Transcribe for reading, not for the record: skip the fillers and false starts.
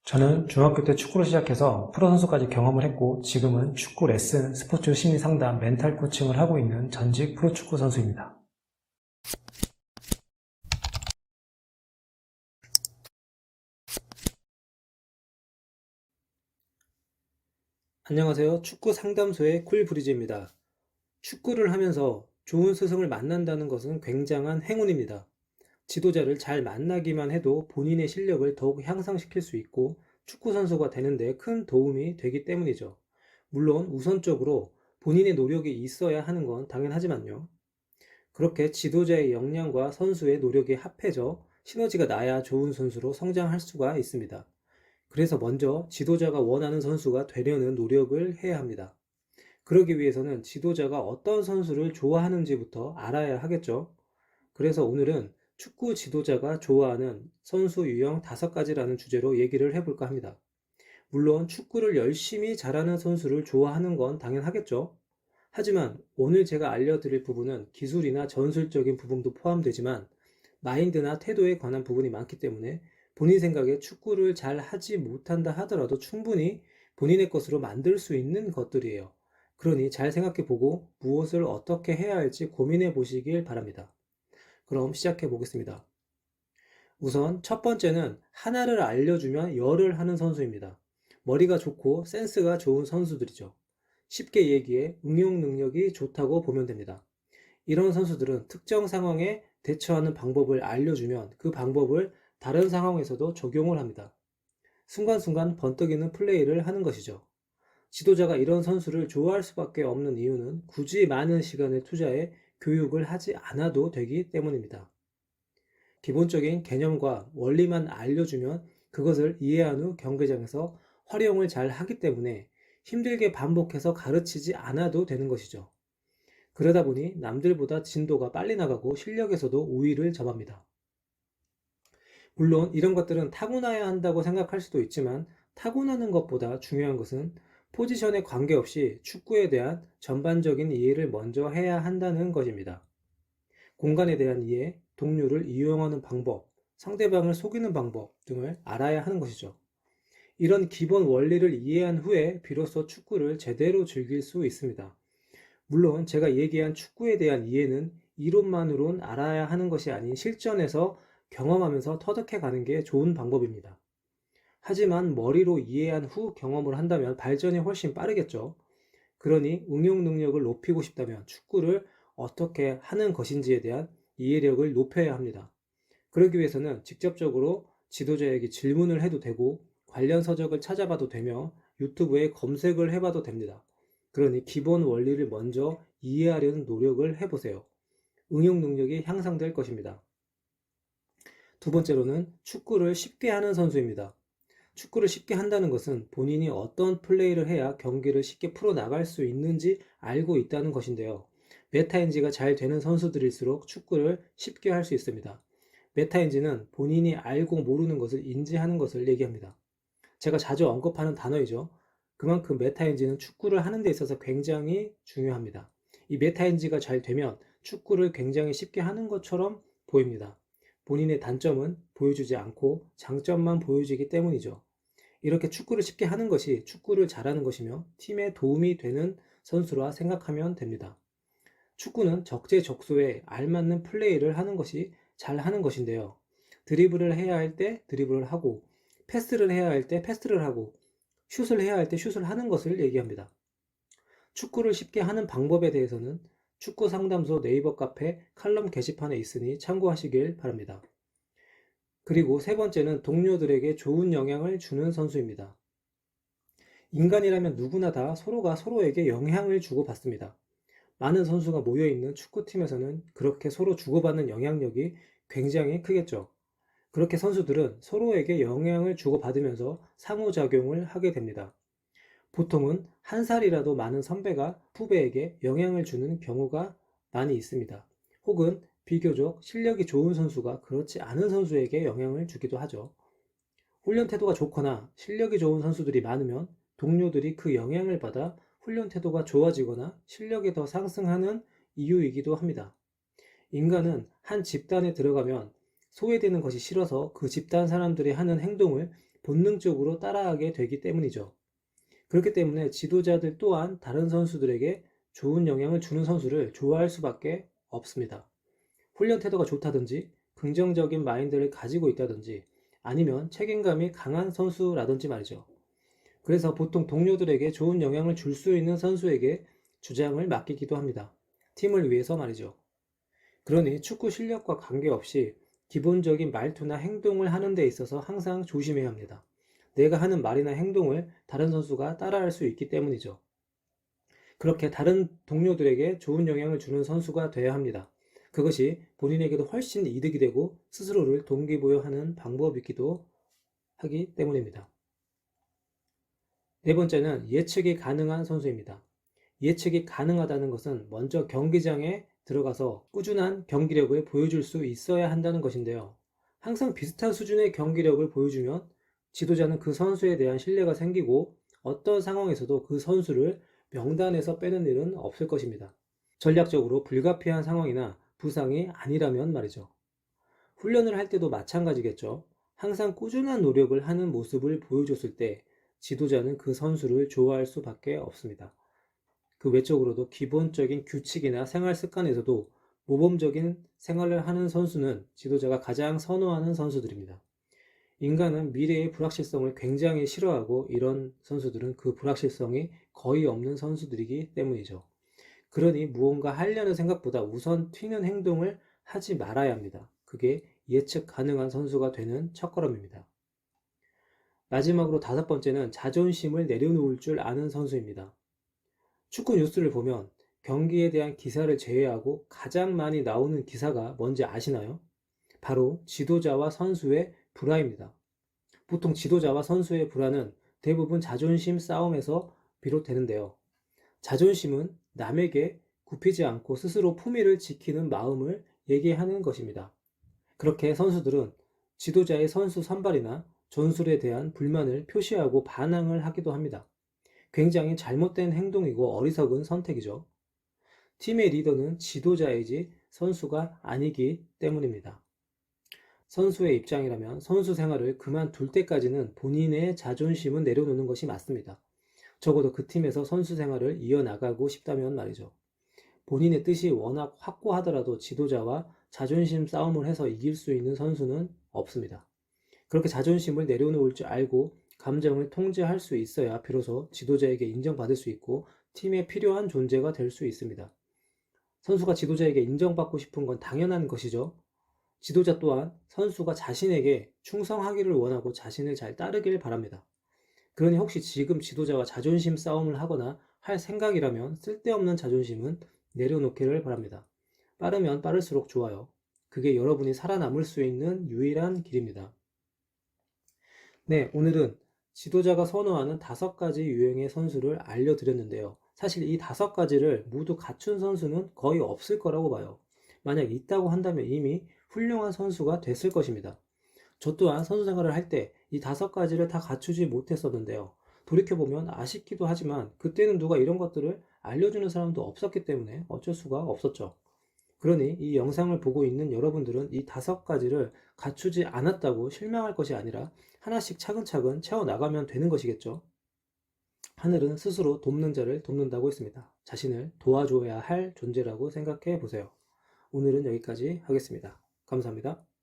저는 중학교 때 축구를 시작해서 프로 선수까지 경험을 했고 지금은 축구 레슨, 스포츠 심리 상담, 멘탈 코칭을 하고 있는 전직 프로축구 선수입니다. 안녕하세요. 축구 상담소의 쿨브리즈입니다. 축구를 하면서 좋은 스승을 만난다는 것은 굉장한 행운입니다. 지도자를 잘 만나기만 해도 본인의 실력을 더욱 향상시킬 수 있고 축구 선수가 되는 데 큰 도움이 되기 때문이죠. 물론 우선적으로 본인의 노력이 있어야 하는 건 당연하지만요. 그렇게 지도자의 역량과 선수의 노력이 합해져 시너지가 나야 좋은 선수로 성장할 수가 있습니다. 그래서 먼저 지도자가 원하는 선수가 되려는 노력을 해야 합니다. 그러기 위해서는 지도자가 어떤 선수를 좋아하는지부터 알아야 하겠죠. 그래서 오늘은 축구 지도자가 좋아하는 선수 유형 5가지라는 주제로 얘기를 해볼까 합니다. 물론 축구를 열심히 잘하는 선수를 좋아하는 건 당연하겠죠. 하지만 오늘 제가 알려드릴 부분은 기술이나 전술적인 부분도 포함되지만 마인드나 태도에 관한 부분이 많기 때문에 본인 생각에 축구를 잘 하지 못한다 하더라도 충분히 본인의 것으로 만들 수 있는 것들이에요. 그러니 잘 생각해 보고 무엇을 어떻게 해야 할지 고민해 보시길 바랍니다. 그럼 시작해 보겠습니다. 우선 첫 번째는 하나를 알려주면 열을 하는 선수입니다. 머리가 좋고 센스가 좋은 선수들이죠. 쉽게 얘기해 응용 능력이 좋다고 보면 됩니다. 이런 선수들은 특정 상황에 대처하는 방법을 알려주면 그 방법을 다른 상황에서도 적용을 합니다. 순간순간 번뜩이는 플레이를 하는 것이죠. 지도자가 이런 선수를 좋아할 수밖에 없는 이유는 굳이 많은 시간을 투자해 교육을 하지 않아도 되기 때문입니다. 기본적인 개념과 원리만 알려주면 그것을 이해한 후 경기장에서 활용을 잘 하기 때문에 힘들게 반복해서 가르치지 않아도 되는 것이죠. 그러다 보니 남들보다 진도가 빨리 나가고 실력에서도 우위를 점합니다. 물론 이런 것들은 타고나야 한다고 생각할 수도 있지만 타고나는 것보다 중요한 것은 포지션에 관계없이 축구에 대한 전반적인 이해를 먼저 해야 한다는 것입니다. 공간에 대한 이해, 동료를 이용하는 방법, 상대방을 속이는 방법 등을 알아야 하는 것이죠. 이런 기본 원리를 이해한 후에 비로소 축구를 제대로 즐길 수 있습니다. 물론 제가 얘기한 축구에 대한 이해는 이론만으론 알아야 하는 것이 아닌 실전에서 경험하면서 터득해 가는 게 좋은 방법입니다. 하지만 머리로 이해한 후 경험을 한다면 발전이 훨씬 빠르겠죠. 그러니 응용 능력을 높이고 싶다면 축구를 어떻게 하는 것인지에 대한 이해력을 높여야 합니다. 그러기 위해서는 직접적으로 지도자에게 질문을 해도 되고 관련 서적을 찾아봐도 되며 유튜브에 검색을 해봐도 됩니다. 그러니 기본 원리를 먼저 이해하려는 노력을 해보세요. 응용 능력이 향상될 것입니다. 두 번째로는 축구를 쉽게 하는 선수입니다. 축구를 쉽게 한다는 것은 본인이 어떤 플레이를 해야 경기를 쉽게 풀어나갈 수 있는지 알고 있다는 것인데요. 메타인지가 잘 되는 선수들일수록 축구를 쉽게 할 수 있습니다. 메타인지는 본인이 알고 모르는 것을 인지하는 것을 얘기합니다. 제가 자주 언급하는 단어이죠. 그만큼 메타인지는 축구를 하는 데 있어서 굉장히 중요합니다. 이 메타인지가 잘 되면 축구를 굉장히 쉽게 하는 것처럼 보입니다. 본인의 단점은 보여주지 않고 장점만 보여주기 때문이죠. 이렇게 축구를 쉽게 하는 것이 축구를 잘하는 것이며 팀에 도움이 되는 선수라 생각하면 됩니다. 축구는 적재적소에 알맞는 플레이를 하는 것이 잘하는 것인데요. 드리블을 해야 할 때 드리블을 하고 패스를 해야 할 때 패스를 하고 슛을 해야 할 때 슛을 하는 것을 얘기합니다. 축구를 쉽게 하는 방법에 대해서는 축구 상담소 네이버 카페 칼럼 게시판에 있으니 참고하시길 바랍니다. 그리고 세 번째는 동료들에게 좋은 영향을 주는 선수입니다. 인간이라면 누구나 다 서로가 서로에게 영향을 주고받습니다. 많은 선수가 모여있는 축구팀에서는 그렇게 서로 주고받는 영향력이 굉장히 크겠죠. 그렇게 선수들은 서로에게 영향을 주고받으면서 상호작용을 하게 됩니다. 보통은 한 살이라도 많은 선배가 후배에게 영향을 주는 경우가 많이 있습니다. 혹은 비교적 실력이 좋은 선수가 그렇지 않은 선수에게 영향을 주기도 하죠. 훈련 태도가 좋거나 실력이 좋은 선수들이 많으면 동료들이 그 영향을 받아 훈련 태도가 좋아지거나 실력이 더 상승하는 이유이기도 합니다. 인간은 한 집단에 들어가면 소외되는 것이 싫어서 그 집단 사람들이 하는 행동을 본능적으로 따라하게 되기 때문이죠. 그렇기 때문에 지도자들 또한 다른 선수들에게 좋은 영향을 주는 선수를 좋아할 수밖에 없습니다. 훈련 태도가 좋다든지 긍정적인 마인드를 가지고 있다든지 아니면 책임감이 강한 선수라든지 말이죠. 그래서 보통 동료들에게 좋은 영향을 줄 수 있는 선수에게 주장을 맡기기도 합니다. 팀을 위해서 말이죠. 그러니 축구 실력과 관계없이 기본적인 말투나 행동을 하는 데 있어서 항상 조심해야 합니다. 내가 하는 말이나 행동을 다른 선수가 따라할 수 있기 때문이죠. 그렇게 다른 동료들에게 좋은 영향을 주는 선수가 되어야 합니다. 그것이 본인에게도 훨씬 이득이 되고 스스로를 동기부여하는 방법이기도 하기 때문입니다. 네 번째는 예측이 가능한 선수입니다. 예측이 가능하다는 것은 먼저 경기장에 들어가서 꾸준한 경기력을 보여줄 수 있어야 한다는 것인데요. 항상 비슷한 수준의 경기력을 보여주면 지도자는 그 선수에 대한 신뢰가 생기고 어떤 상황에서도 그 선수를 명단에서 빼는 일은 없을 것입니다. 전략적으로 불가피한 상황이나 부상이 아니라면 말이죠. 훈련을 할 때도 마찬가지겠죠. 항상 꾸준한 노력을 하는 모습을 보여줬을 때 지도자는 그 선수를 좋아할 수밖에 없습니다. 그 외적으로도 기본적인 규칙이나 생활 습관에서도 모범적인 생활을 하는 선수는 지도자가 가장 선호하는 선수들입니다. 인간은 미래의 불확실성을 굉장히 싫어하고 이런 선수들은 그 불확실성이 거의 없는 선수들이기 때문이죠. 그러니 무언가 하려는 생각보다 우선 튀는 행동을 하지 말아야 합니다. 그게 예측 가능한 선수가 되는 첫걸음입니다. 마지막으로 다섯 번째는 자존심을 내려놓을 줄 아는 선수입니다. 축구 뉴스를 보면 경기에 대한 기사를 제외하고 가장 많이 나오는 기사가 뭔지 아시나요? 바로 지도자와 선수의 불화입니다. 보통 지도자와 선수의 불화는 대부분 자존심 싸움에서 비롯되는데요. 자존심은 남에게 굽히지 않고 스스로 품위를 지키는 마음을 얘기하는 것입니다. 그렇게 선수들은 지도자의 선수 선발이나 전술에 대한 불만을 표시하고 반항을 하기도 합니다. 굉장히 잘못된 행동이고 어리석은 선택이죠. 팀의 리더는 지도자이지 선수가 아니기 때문입니다. 선수의 입장이라면 선수 생활을 그만둘 때까지는 본인의 자존심은 내려놓는 것이 맞습니다. 적어도 그 팀에서 선수 생활을 이어나가고 싶다면 말이죠. 본인의 뜻이 워낙 확고하더라도 지도자와 자존심 싸움을 해서 이길 수 있는 선수는 없습니다. 그렇게 자존심을 내려놓을 줄 알고 감정을 통제할 수 있어야 비로소 지도자에게 인정받을 수 있고 팀에 필요한 존재가 될 수 있습니다. 선수가 지도자에게 인정받고 싶은 건 당연한 것이죠. 지도자 또한 선수가 자신에게 충성하기를 원하고 자신을 잘 따르길 바랍니다. 그러니 혹시 지금 지도자와 자존심 싸움을 하거나 할 생각이라면 쓸데없는 자존심은 내려놓기를 바랍니다. 빠르면 빠를수록 좋아요. 그게 여러분이 살아남을 수 있는 유일한 길입니다. 네, 오늘은 지도자가 선호하는 5가지 유형의 선수를 알려드렸는데요. 사실 이 5가지를 모두 갖춘 선수는 거의 없을 거라고 봐요. 만약 있다고 한다면 이미 훌륭한 선수가 됐을 것입니다. 저 또한 선수 생활을 할 때 이 5가지를 다 갖추지 못했었는데요. 돌이켜보면 아쉽기도 하지만 그때는 누가 이런 것들을 알려주는 사람도 없었기 때문에 어쩔 수가 없었죠. 그러니 이 영상을 보고 있는 여러분들은 이 5가지를 갖추지 않았다고 실망할 것이 아니라 하나씩 차근차근 채워나가면 되는 것이겠죠. 하늘은 스스로 돕는 자를 돕는다고 했습니다. 자신을 도와줘야 할 존재라고 생각해 보세요. 오늘은 여기까지 하겠습니다. 감사합니다.